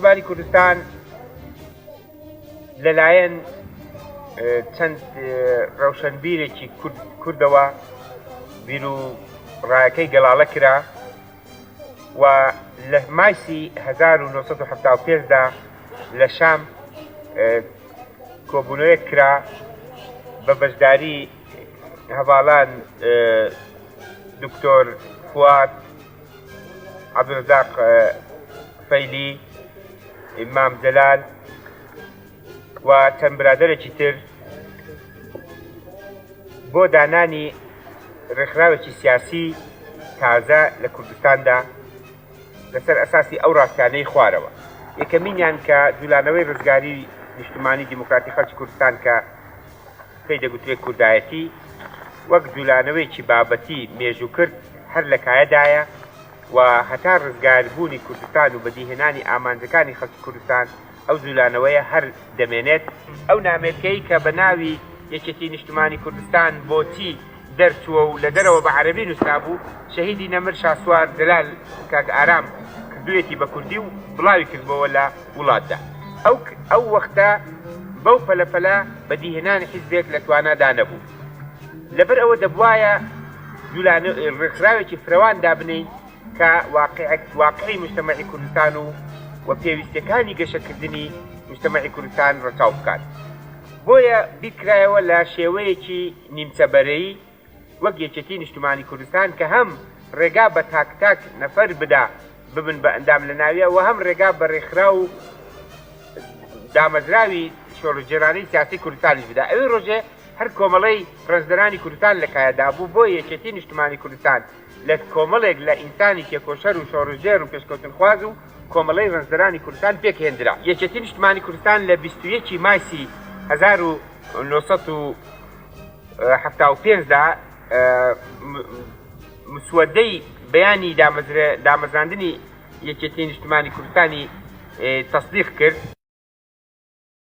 نیشتمانی کوردستان لەلایەن چەند ڕەوشنبیرێکی کوردەوە بیر و ڕایەکەی گەڵاڵە کرا و لە مایسی 1975دا لە شام کۆبوونەوەیەک کرا بە بەشداری هەواڵان دکتۆر فواد عەبدولرەزاق فەیلی ئیمام جەلال و چەند برادەرێکی تر بۆ دانانی ڕێکخراوێکی سیاسی تازە لە کوردستاندا لەسەر ئەساسی ئەو ڕاستیانەی خوارەوە. یەکەمینیان کە جوولانەوەی ڕزگاری نیشتمانی دیموکراتی خەڵکی کوردستان کە پێی دەگوترێت کوردایەتی وەک جوولانەوەیکی بابەتی مێژوو کرد هەر لە کایەدایە و هەتا ڕزگاربوونی کوردستان و بەدیهێنانی ئامانجەکانی خەڵکی کوردستان ئەو جوولانەوەیە هەر دەمێنێت. ئەو نامێرکەی کە بە ناوی یەکێتی نیشتمانی کوردستان بۆچی دەرچووە و لە دەرەوە بە عەرەبی نووسرا بوو، شەهیدی نەمر شاسوار جەلال کاک ئارام کردوویەتی بە کوردی و بڵاوی کردبەوە لە وڵاتدا. ئەو وەختە بەو پەلەپەلە بەدیهێنانی حیزبێک لە توانادا نەبوو. لەبەر ئەوە دەبوایە ڕێکخراوێکی فراوان دابنین کە واقعی مجتەمەعی کوردستان و پێویستەکانی گەشەکردنی مجتەمەعی کوردستان ڕەچاو بکات. بۆیە بیکرایەوە لە شێوەیەکی نیمچەبەرەیی وەک یەکێتی نیشتمانی کوردستان کە هەم ڕێگا بە تاک نەفەر بدا ببن بە ئەندام لە ناویە و هەم ڕێگا بە ڕێکخرا و دامەزراوی شۆڕژێرانەی سیاسی کوردستانیش بدا. ئەوەی ڕۆژێ هەر کۆمەڵەی ڕێزدەرانی کوردستان لە کایەدا بوو بۆ یەکێتی نیشتمانی کوردستان لە کۆمەڵێک لە ئینسانی کێکۆشەر و شۆڕژێر و پێشکەوتنخواز و کۆمەڵەی ڕێزدەرانی کوردستان پێکهێنرا. یەکێتی نیشتمانی کوردستان لە 21 مایسی 1975دا مسودەی بەیانی دامەزراندنی یەکێتی نیشتمانی کوردستانی تەصدیق کرد